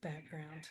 background.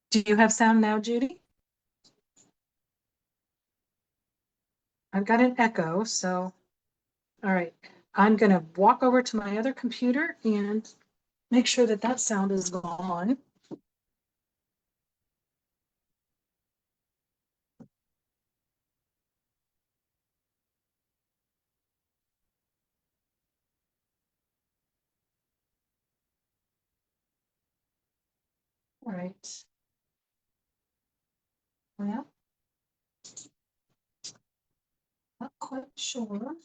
Do you have sound now, Judy? I've got an echo, so, all right. I'm gonna walk over to my other computer and make sure that that sound is gone. All right. Well, not quite sure.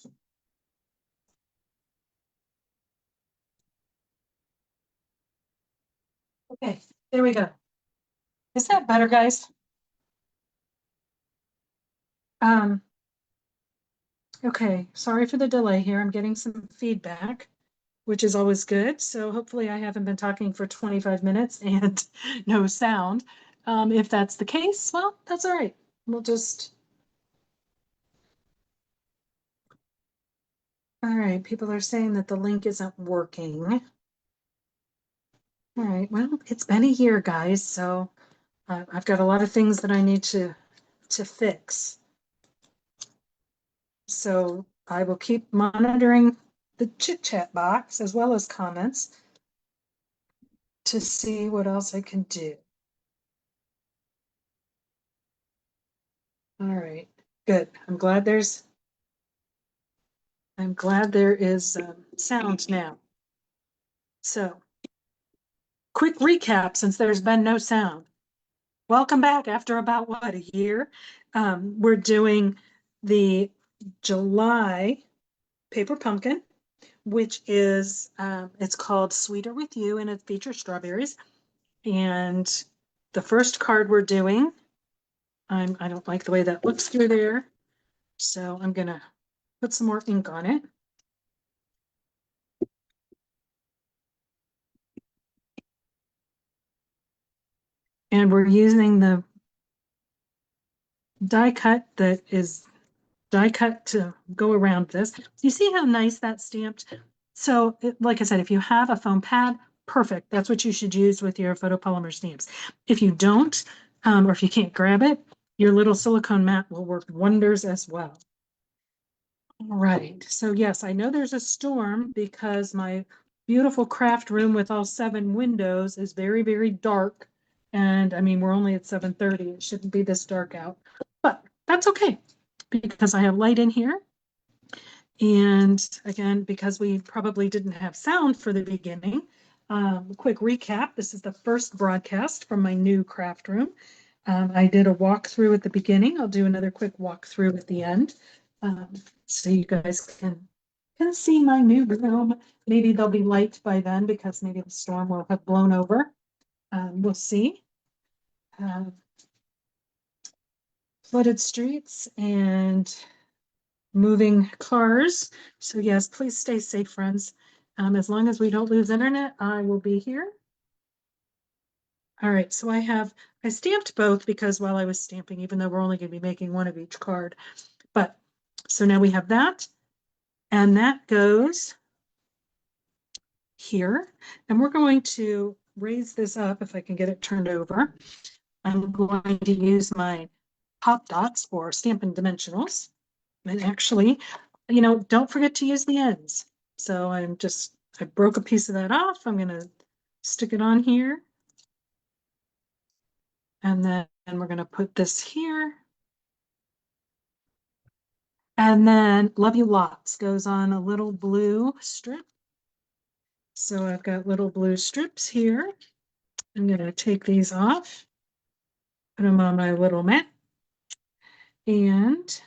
Okay, there we go. Is that better, guys? Um, okay, sorry for the delay here. I'm getting some feedback, which is always good. So hopefully I haven't been talking for 25 minutes and no sound. If that's the case, well, that's all right. We'll just, all right, people are saying that the link isn't working. All right, well, it's been a year, guys, so I've got a lot of things that I need to fix. So I will keep monitoring the chit chat box as well as comments to see what else I can do. All right, good. I'm glad there is sound now. So, quick recap since there's been no sound. Welcome back after about what, a year? We're doing the July paper pumpkin, which is it's called Sweeter with You and it features strawberries. And the first card we're doing, I don't like the way that looks through there, so I'm gonna put some more ink on it. And we're using the die cut that is die cut to go around this. You see how nice that's stamped? So like I said, if you have a foam pad, perfect. That's what you should use with your photopolymer stamps. If you don't, or if you can't grab it, your little silicone mat will work wonders as well. All right, so yes, I know there's a storm because my beautiful craft room with all 7 windows is very, very dark. And I mean, we're only at 7:30. It shouldn't be this dark out, but that's okay because I have light in here. And again, because we probably didn't have sound for the beginning, quick recap. This is the first broadcast from my new craft room. I did a walkthrough at the beginning. I'll do another quick walkthrough at the end. So you guys can see my new room. Maybe there'll be light by then because maybe the storm will have blown over. We'll see. Flooded streets and moving cars. So yes, please stay safe, friends. As long as we don't lose internet, I will be here. All right, so I stamped both because while I was stamping, even though we're only going to be making one of each card. But so now we have that, and that goes here. And we're going to raise this up if I can get it turned over. I'm going to use my pop dots for Stampin' Dimensionals. And actually, don't forget to use the ends. So I broke a piece of that off. I'm gonna stick it on here. And then we're gonna put this here. And then Love You Lots goes on a little blue strip. So I've got little blue strips here. I'm gonna take these off, put them on my little mat, and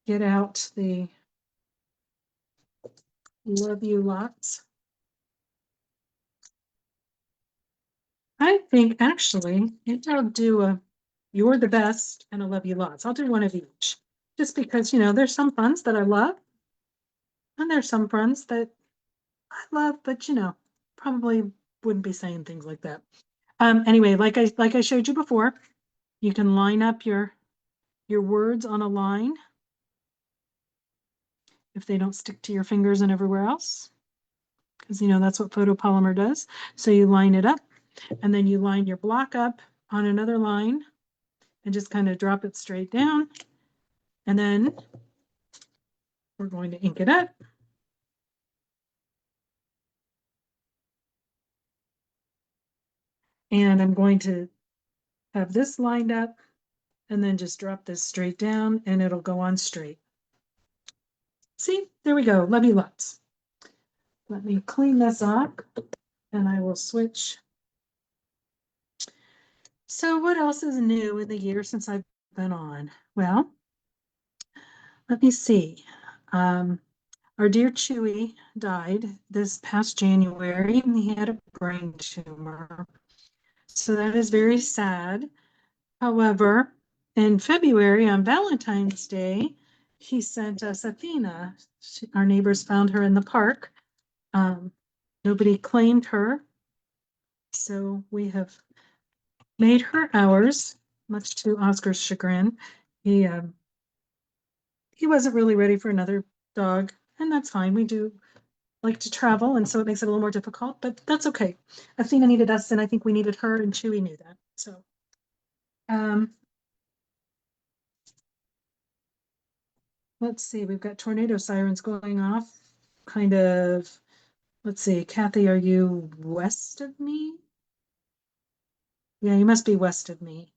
get out the Love You Lots. I think actually I'll do a You're the Best and a Love You Lots. I'll do one of each. Just because, there's some friends that I love, and there's some friends that I love, but probably wouldn't be saying things like that. Anyway, like I showed you before, you can line up your words on a line if they don't stick to your fingers and everywhere else. Because that's what photopolymer does. So you line it up And then you line your block up on another line and just kind of drop it straight down. And then we're going to ink it up. And I'm going to have this lined up and then just drop this straight down and it'll go on straight. See, there we go. Love you lots. Let me clean this up and I will switch. So what else is new in the year since I've been on? Well, let me see. Our dear Chewy died this past January. He had a brain tumor. So that is very sad. However, in February on Valentine's Day, he sent us Athena. Our neighbors found her in the park. Nobody claimed her. So we have made her ours, much to Oscar's chagrin. He wasn't really ready for another dog, and that's fine. We do like to travel, and so it makes it a little more difficult, but that's okay. Athena needed us, and I think we needed her, and Chewy knew that. So, let's see. We've got tornado sirens going off. Kind of. Let's see. Kathy, are you west of me? Yeah, you must be west of me.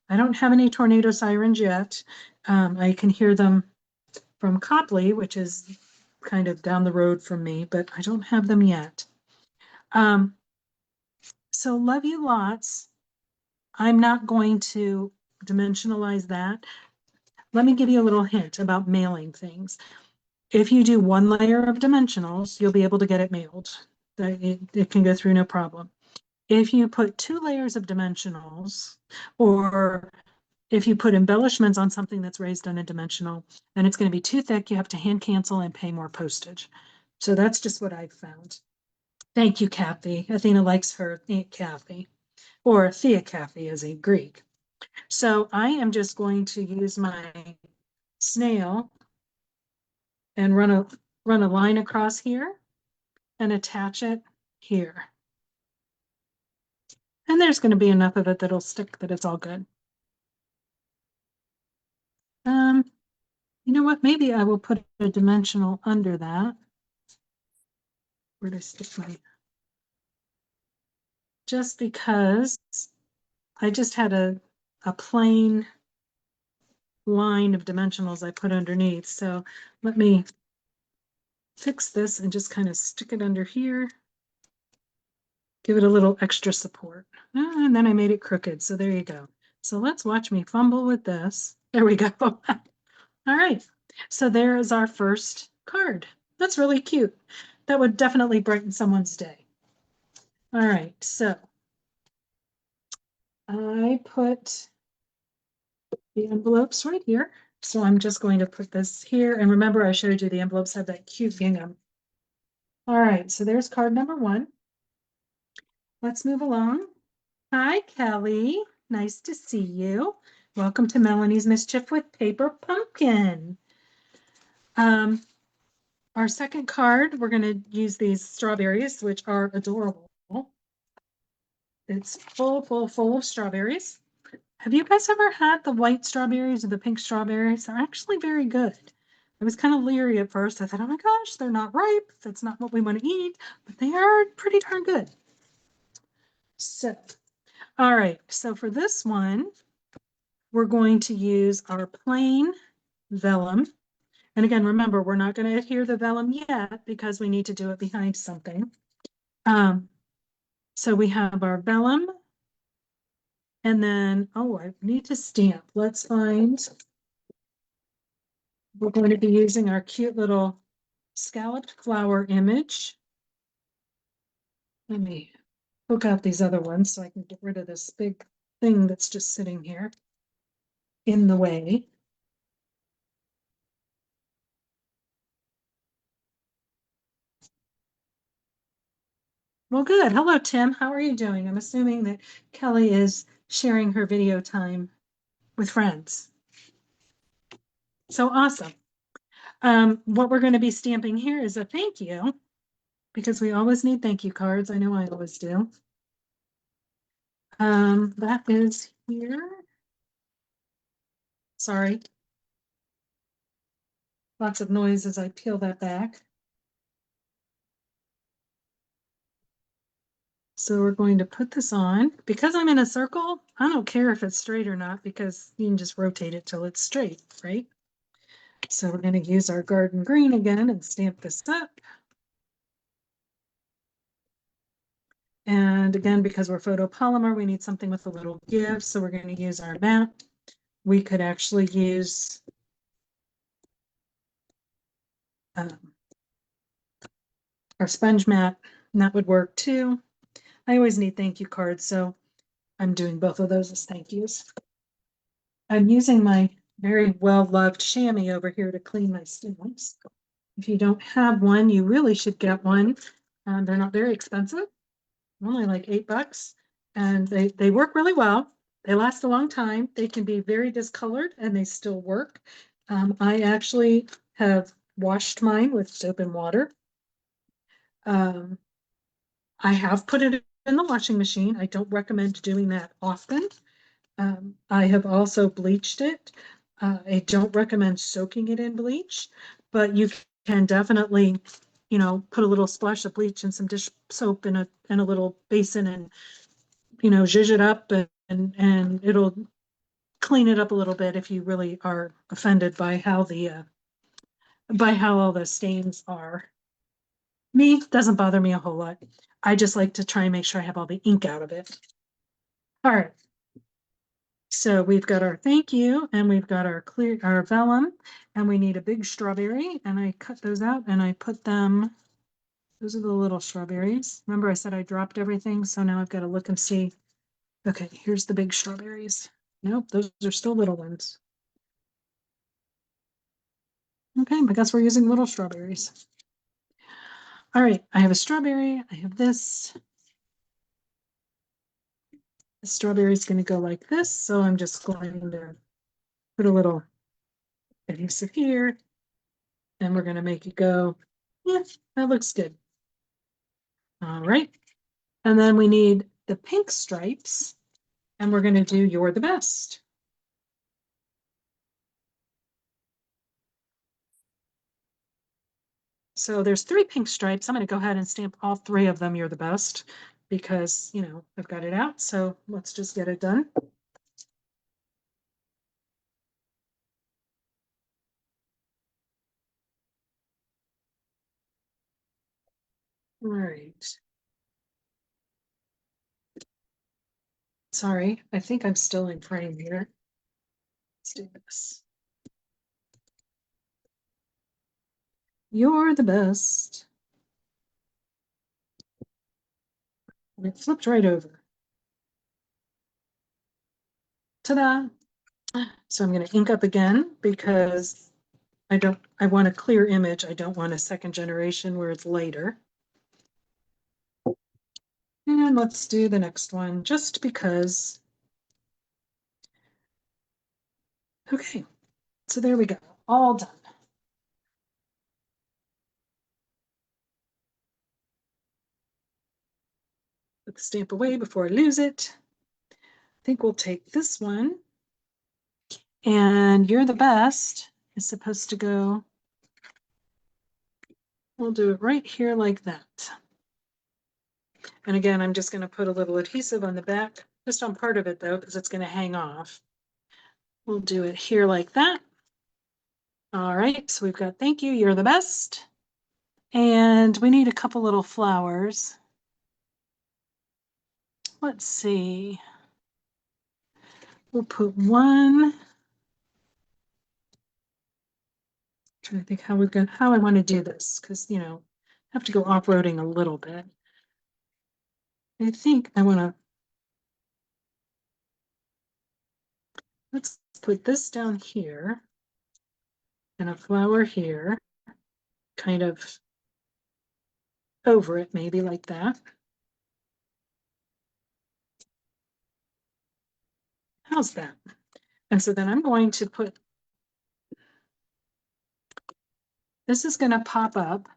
I don't have any tornado sirens yet. I can hear them from Copley, which is kind of down the road from me, but I don't have them yet. So love you lots. I'm not going to dimensionalize that. Let me give you a little hint about mailing things. If you do one layer of dimensionals, you'll be able to get it mailed. It can go through no problem. If you put two layers of dimensionals, or if you put embellishments on something that's raised on a dimensional and it's going to be too thick, you have to hand cancel and pay more postage. So that's just what I've found. Thank you, Kathy. Athena likes her Aunt Kathy, or Thea Kathy as a Greek. So I am just going to use my snail and run a line across here and attach it here. And there's going to be enough of it that'll stick that it's all good. You know what? Maybe I will put a dimensional under that. Where did I stick my? Just because I just had a plain line of dimensionals I put underneath. So let me fix this and just kind of stick it under here. Give it a little extra support. And then I made it crooked. So there you go. So let's watch me fumble with this. There we go. All right. So there is our first card. That's really cute. That would definitely brighten someone's day. All right. So I put the envelopes right here. So I'm just going to put this here. And remember, I showed you the envelopes have that cute gingham. All right. So there's card number one. Let's move along. Hi, Kelly. Nice to see you. Welcome to Melanie's Mischief with Paper Pumpkin. Our second card, we're going to use these strawberries, which are adorable. It's full of strawberries. Have you guys ever had the white strawberries or the pink strawberries? They're actually very good. I was kind of leery at first. I thought, oh my gosh, they're not ripe. That's not what we want to eat, but they are pretty darn good. So, all right. So for this one, we're going to use our plain vellum. And again, remember, we're not going to adhere the vellum yet because we need to do it behind something. So we have our vellum. And then, oh, I need to stamp. Let's find, we're going to be using our cute little scalloped flower image. Let me hook out these other ones so I can get rid of this big thing that's just sitting here in the way. Well, good. Hello, Tim. How are you doing? I'm assuming that Kelly is sharing her video time with friends. So awesome. What we're going to be stamping here is a thank you, because we always need thank you cards. I know I always do. That is here. Sorry. Lots of noise as I peel that back. So we're going to put this on. Because I'm in a circle, I don't care if it's straight or not because you can just rotate it till it's straight, right? So we're going to use our garden green again and stamp this up. And again, because we're photopolymer, we need something with a little give. So we're going to use our mat. We could actually use our sponge mat, and that would work too. I always need thank you cards, so I'm doing both of those as thank yous. I'm using my very well-loved chamois over here to clean my stamps. If you don't have one, you really should get one. They're not very expensive, only like $8, and they work really well. They last a long time. They can be very discolored and they still work. I actually have washed mine with soap and water. I have put it in the washing machine. I don't recommend doing that often. I have also bleached it. I don't recommend soaking it in bleach, but you can definitely, put a little splash of bleach and some dish soap in a little basin and, zhuzh it up and it'll clean it up a little bit if you really are offended by how all the stains are. Me, doesn't bother me a whole lot. I just like to try and make sure I have all the ink out of it. All right. So we've got our thank you and we've got our vellum and we need a big strawberry and I cut those out and I put them, those are the little strawberries. Remember I said I dropped everything. So now I've got to look and see. Okay, here's the big strawberries. Nope, those are still little ones. Okay, I guess we're using little strawberries. All right, I have a strawberry. I have this. The strawberry is going to go like this. So I'm just going to put a little adhesive here and we're going to make it go. Yeah, that looks good. All right. And then we need the pink stripes and we're going to do You're the Best. So there's 3 pink stripes. I'm going to go ahead and stamp all 3 of them You're the Best because, I've got it out. So let's just get it done. All right. Sorry, I think I'm still in frame here. Let's do this. You're the best. And it flipped right over. Ta-da! So I'm going to ink up again because I want a clear image. I don't want a second generation where it's later. And let's do the next one just because. Okay, so there we go. All done. Put the stamp away before I lose it. I think we'll take this one. And You're the Best is supposed to go. We'll do it right here like that. And again, I'm just going to put a little adhesive on the back, just on part of it though, because it's going to hang off. We'll do it here like that. All right, so we've got thank you, you're the best. And we need a couple little flowers. Let's see. We'll put one. Trying to think how I want to do this because I have to go off-roading a little bit. I think I want to. Let's put this down here and a flower here, kind of over it, maybe like that. How's that? And so then I'm going to put, this is going to pop up.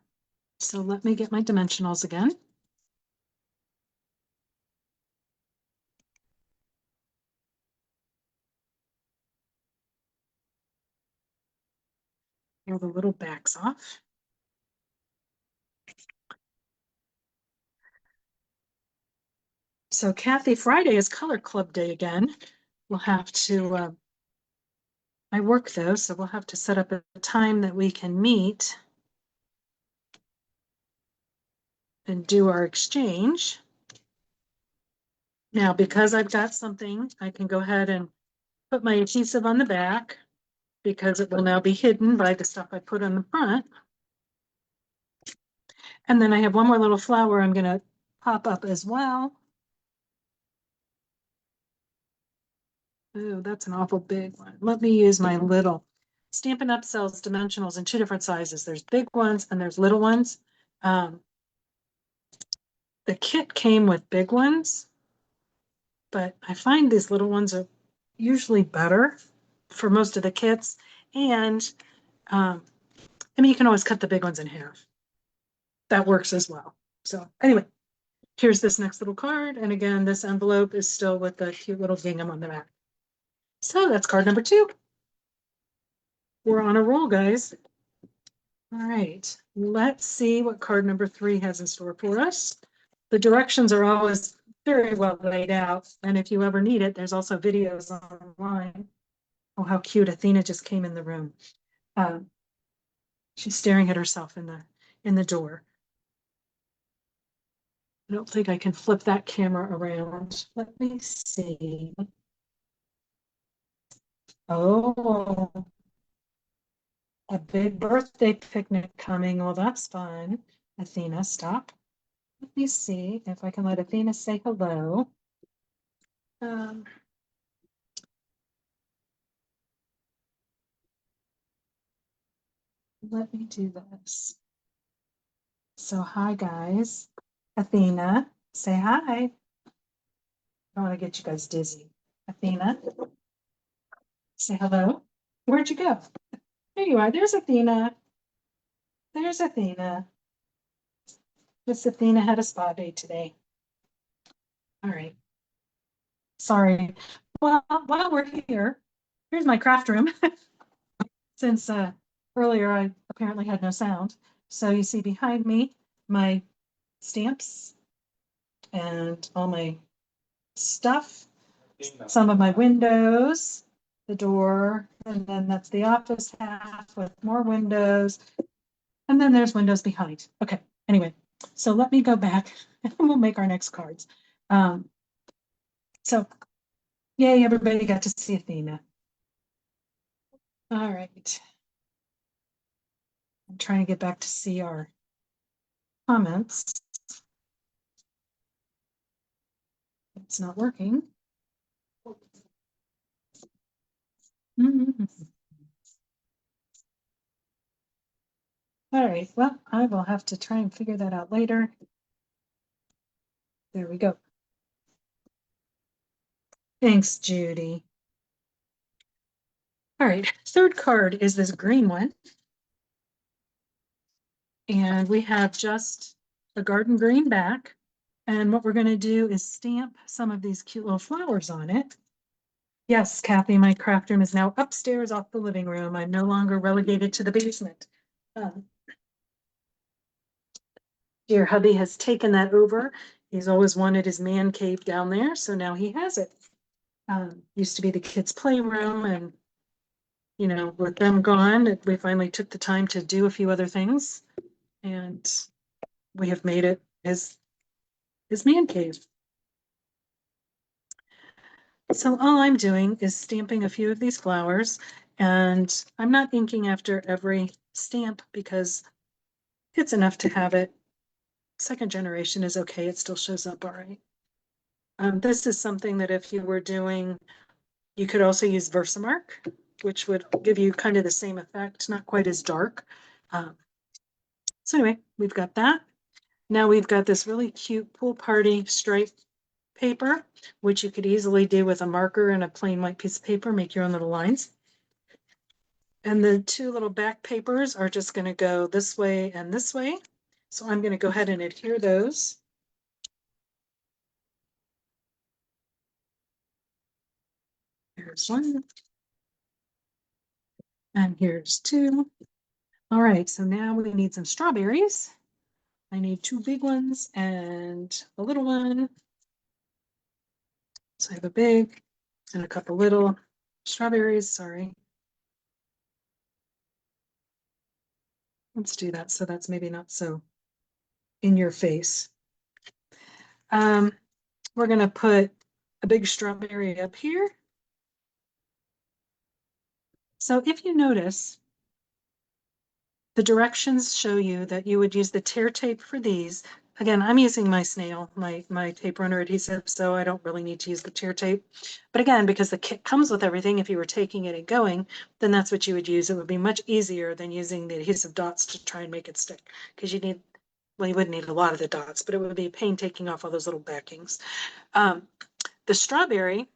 So let me get my dimensionals again. Pull the little backs off. So Kathy, Friday is Color Club Day again. We'll have to, I work though, so we'll have to set up a time that we can meet and do our exchange. Now, because I've got something, I can go ahead and put my adhesive on the back because it will now be hidden by the stuff I put on the front. And then I have one more little flower I'm going to pop up as well. Oh, that's an awful big one. Let me use my little. Stampin' Up sells dimensionals in two different sizes. There's big ones and there's little ones. The kit came with big ones, but I find these little ones are usually better for most of the kits. And I mean, you can always cut the big ones in half. That works as well. So anyway, here's this next little card. And again, this envelope is still with the cute little gingham on the back. So that's card number 2. We're on a roll, guys. All right, let's see what card number 3 has in store for us. The directions are always very well laid out. And if you ever need it, there's also videos online. Oh, how cute. Athena just came in the room. She's staring at herself in the door. I don't think I can flip that camera around. Let me see. Oh, a big birthday picnic coming. Well, that's fun. Athena, stop. Let me see if I can let Athena say hello. Um, let me do this. So, hi, guys. Athena, say hi. I don't want to get you guys dizzy. Athena, say hello. Where'd you go? There you are. There's Athena. There's Athena. Miss Athena had a spa day today. All right. Sorry. Well, while we're here, here's my craft room. Since earlier I apparently had no sound. So you see behind me my stamps and all my stuff, some of my windows, the door, and then that's the office half with more windows. And then there's windows behind. Okay, anyway, so let me go back and we'll make our next cards. So yay, everybody got to see Athena. All right. I'm trying to get back to see our comments. It's not working. Mhm. All right, well, I will have to try and figure that out later. There we go. Thanks, Judy. All right, third card is this green one. And we have just a garden green back. And what we're going to do is stamp some of these cute little flowers on it. Yes, Kathy, my craft room is now upstairs off the living room. I'm no longer relegated to the basement. Dear hubby has taken that over. He's always wanted his man cave down there, so now he has it. Used to be the kids' playroom, and you know, with them gone, we finally took the time to do a few other things, and we have made it his man cave. So all I'm doing is stamping a few of these flowers, and I'm not inking after every stamp because it's enough to have it. Second generation is okay. It still shows up all right. This is something that if you were doing, you could also use Versamark, which would give you kind of the same effect, not quite as dark. So anyway, we've got that. Now we've got this really cute pool party stripe paper, which you could easily do with a marker and a plain white piece of paper, make your own little lines. And the two little back papers are just going to go this way and this way. So I'm going to go ahead and adhere those. Here's one. And here's two. All right, so now we need some strawberries. I need 2 big ones and a little one. So I have a big and a couple little strawberries, sorry. Let's do that so that's maybe not so in your face. We're gonna put a big strawberry up here. So if you notice, the directions show you that you would use the tear tape for these. Again, I'm using my snail, my tape runner adhesive, so I don't really need to use the tear tape. But again, because the kit comes with everything, if you were taking it and going, then that's what you would use. It would be much easier than using the adhesive dots to try and make it stick. Because you need, well, you wouldn't need a lot of the dots, but it would be a pain taking off all those little backings. The strawberry,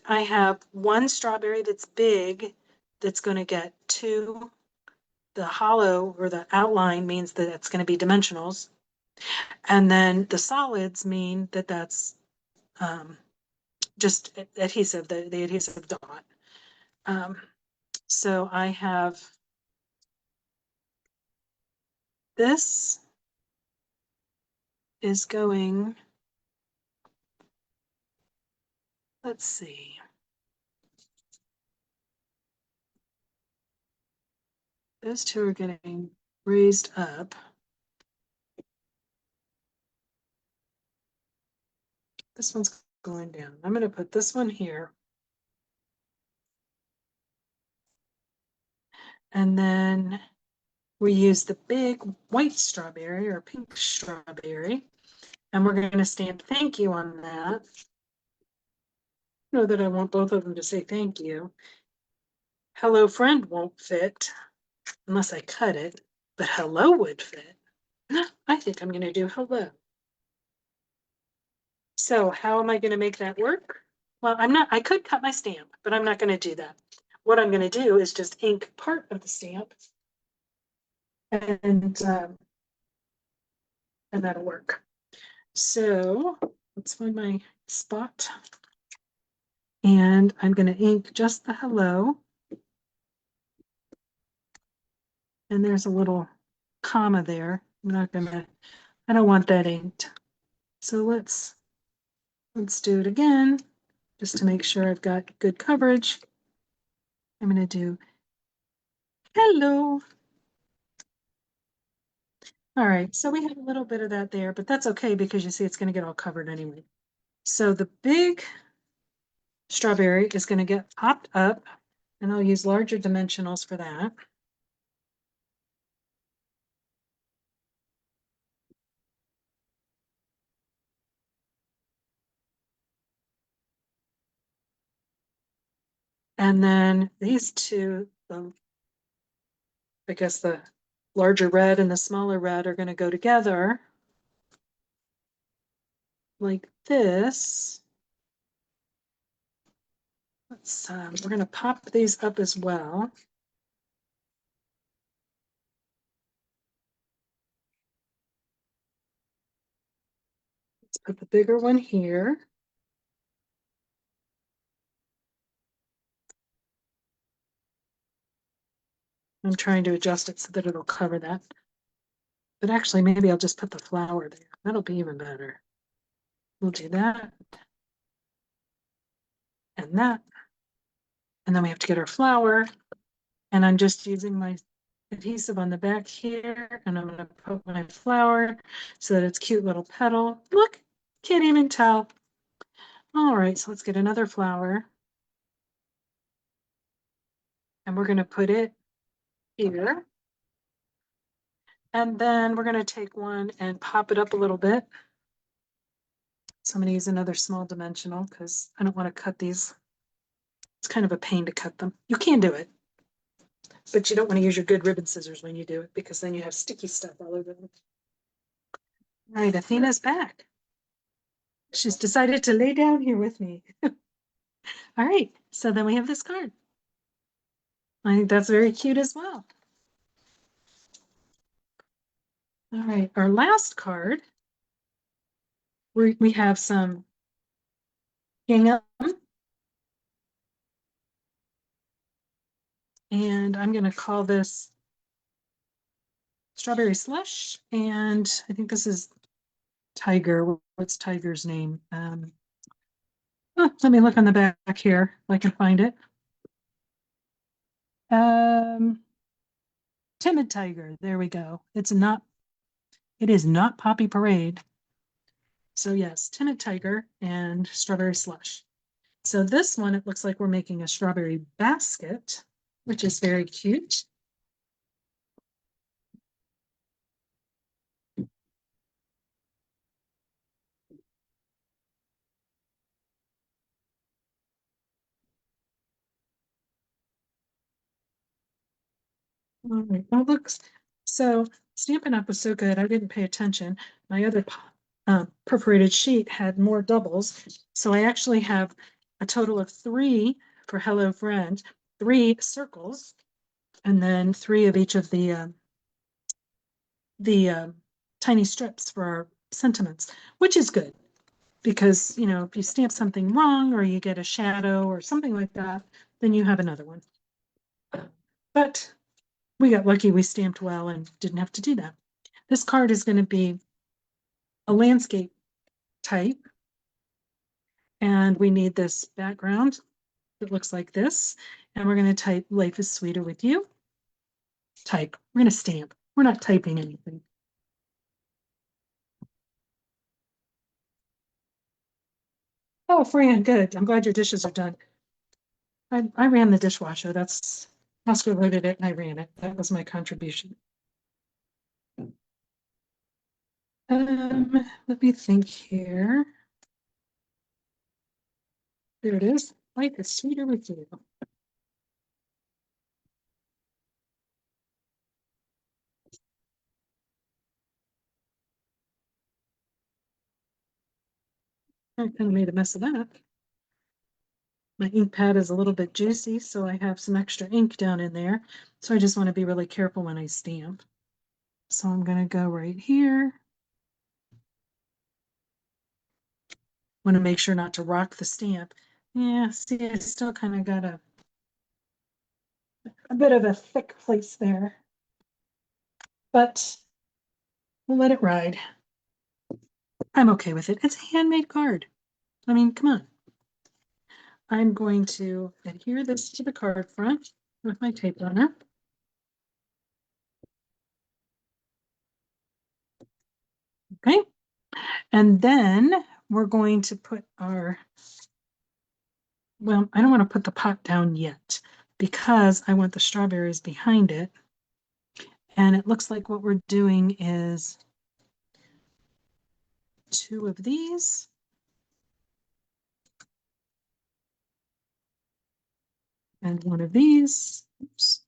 I have one strawberry that's big, that's going to get two. The hollow or the outline means that it's going to be dimensionals. And then the solids mean that that's just adhesive, the adhesive dot. So I have this is going, let's see. Those two are getting raised up. This one's going down. I'm going to put this one here. And then we use the big white strawberry or pink strawberry. And we're going to stamp thank you on that. Know that I want both of them to say thank you. Hello friend won't fit unless I cut it, but hello would fit. I think I'm going to do hello. So how am I going to make that work? Well, I could cut my stamp, but I'm not going to do that. What I'm going to do is just ink part of the stamp and that'll work. So let's find my spot. And I'm going to ink just the hello. And there's a little comma there. I don't want that inked. So let's do it again, just to make sure I've got good coverage. I'm going to do hello. All right, so we have a little bit of that there, but that's okay because you see it's going to get all covered anyway. So the big strawberry is going to get popped up, and I'll use larger dimensionals for that. And then these two, I guess the larger red and the smaller red are going to go together like this. We're going to pop these up as well. Let's put the bigger one here. I'm trying to adjust it so that it'll cover that. But actually, maybe I'll just put the flower there. That'll be even better. We'll do that and that. And then we have to get our flower. And I'm just using my adhesive on the back here. And I'm going to put my flower so that it's cute little petal. Look, can't even tell. All right, so let's get another flower. And we're going to put it here. And then we're going to take one and pop it up a little bit. So I'm going to use another small dimensional because I don't want to cut these. It's kind of a pain to cut them. You can do it, but you don't want to use your good ribbon scissors when you do it because then you have sticky stuff all over them. All right, Athena's back. She's decided to lay down here with me. All right, so then we have this card. I think that's very cute as well. All right, our last card, we have some gingham. And I'm going to call this strawberry slush, and I think this is Tiger. What's Tiger's name? Let me look on the back here if I can find it. Um, Timid Tiger. There we go. It is not Poppy Parade. So yes, Timid Tiger and strawberry slush. So this one, it looks like we're making a strawberry basket, which is very cute. All right, well, looks, so Stampin' Up was so good, I didn't pay attention. My other perforated sheet had more doubles. So I actually have a total of 3 for Hello Friend, 3 circles, and then 3 of each of the tiny strips for our sentiments, which is good because, you know, if you stamp something wrong or you get a shadow or something like that, then you have another one. But we got lucky, we stamped well and didn't have to do that. This card is going to be a landscape type, and we need this background that looks like this. And we're going to type "Life is sweeter with you." Type. We're going to stamp. We're not typing anything. Oh, Fran, good. I'm glad your dishes are done. I ran the dishwasher. That's Oscar loaded it and I ran it. That was my contribution. Let me think here. There it is. Life is sweeter with you. I kind of made a mess of that. My ink pad is a little bit juicy, so I have some extra ink down in there. So I just want to be really careful when I stamp. So I'm going to go right here. Want to make sure not to rock the stamp. Yeah, see, I still kind of got a bit of a thick place there, but we'll let it ride. I'm okay with it. It's a handmade card. I mean, come on. I'm going to adhere this to the card front with my tape runner. Okay. And then we're going to put our, well, I don't want to put the pot down yet because I want the strawberries behind it. And it looks like what we're doing is 2 of these. And 1 of these. Oops.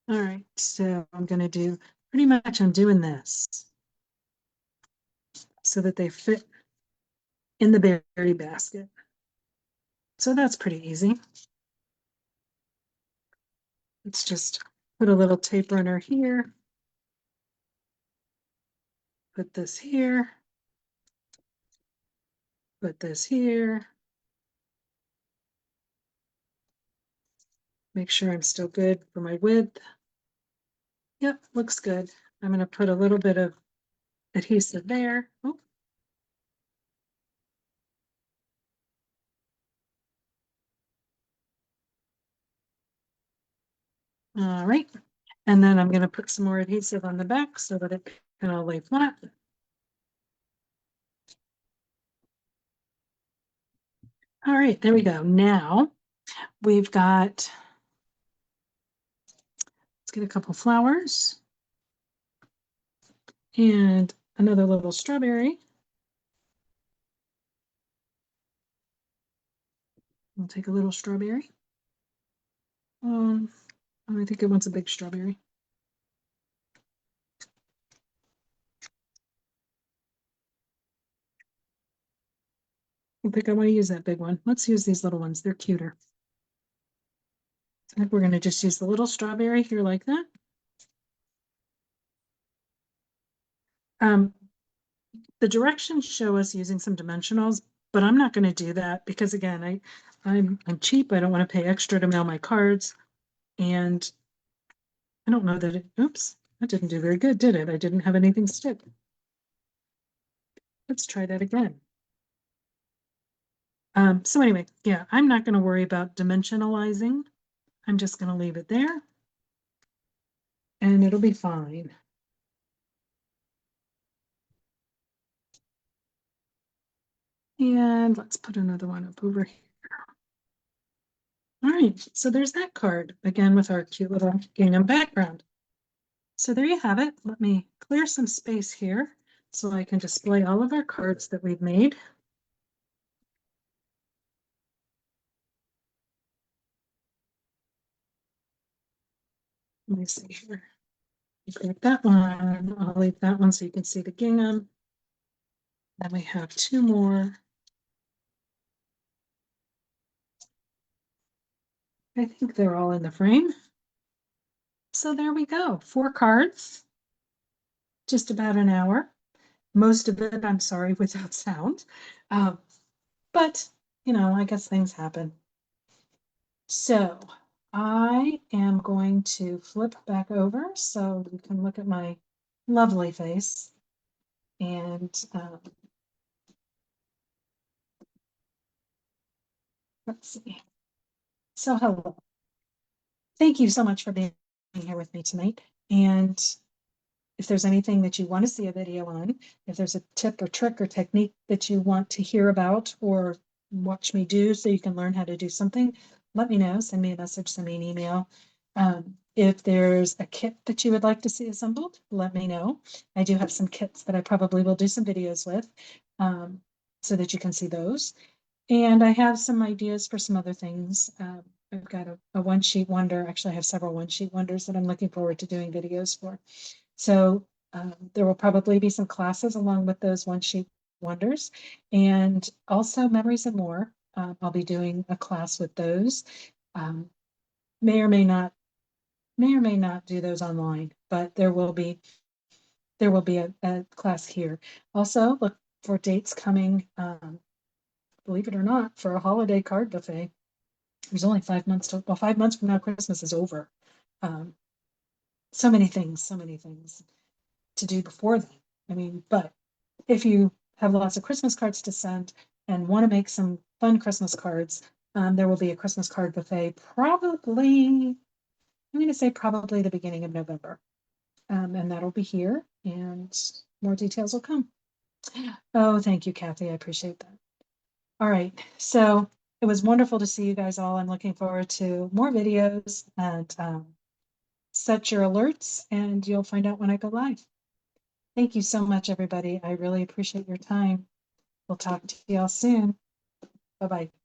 All right, so I'm going to do pretty much, I'm doing this so that they fit in the berry basket. So that's pretty easy. Let's just put a little tape runner here. Put this here. Put this here. Make sure I'm still good for my width. Yep, looks good. I'm going to put a little bit of adhesive there. Oh. All right. And then I'm going to put some more adhesive on the back so that it can all lay flat. All right, there we go. Now we've got, let's get a couple flowers and another little strawberry. We'll take a little strawberry. I think it wants a big strawberry. I think I want to use that big one. Let's use these little ones. They're cuter. I think we're going to just use the little strawberry here like that. The directions show us using some dimensionals, but I'm not going to do that because again, I'm cheap. I don't want to pay extra to mail my cards. And I don't know that oops, that didn't do very good, did it? I didn't have anything stick. Let's try that again. So anyway, yeah, I'm not going to worry about dimensionalizing. I'm just going to leave it there and it'll be fine. And let's put another one up over here. All right, so there's that card again with our cute little gingham background. So there you have it. Let me clear some space here so I can display all of our cards that we've made. Let me see here. Got that one. I'll leave that one so you can see the gingham. Then we have two more. I think they're all in the frame. So there we go. 4 cards, just about an hour. Most of it, I'm sorry, without sound. But, you know, I guess things happen. So I am going to flip back over so you can look at my lovely face. And let's see. So hello. Thank you so much for being here with me tonight. And if there's anything that you want to see a video on, if there's a tip or trick or technique that you want to hear about or watch me do so you can learn how to do something, let me know. Send me a message, send me an email. If there's a kit that you would like to see assembled, let me know. I do have some kits that I probably will do some videos with so that you can see those. And I have some ideas for some other things. I've got a one sheet wonder. Actually, I have several one sheet wonders that I'm looking forward to doing videos for. So there will probably be some classes along with those one sheet wonders and also memories and more. I'll be doing a class with those. May or may not do those online, but there will be a class here. Also, look for dates coming. Believe it or not, for a holiday card buffet. There's only 5 months to, well, 5 months from now, Christmas is over. So many things to do before then. I mean, but if you have lots of Christmas cards to send and want to make some fun Christmas cards, there will be a Christmas card buffet probably, I'm going to say probably the beginning of November. And that'll be here and more details will come. Oh, thank you, Kathy. I appreciate that. All right. So it was wonderful to see you guys all. I'm looking forward to more videos and set your alerts and you'll find out when I go live. Thank you so much, everybody. I really appreciate your time. We'll talk to you all soon. Bye-bye.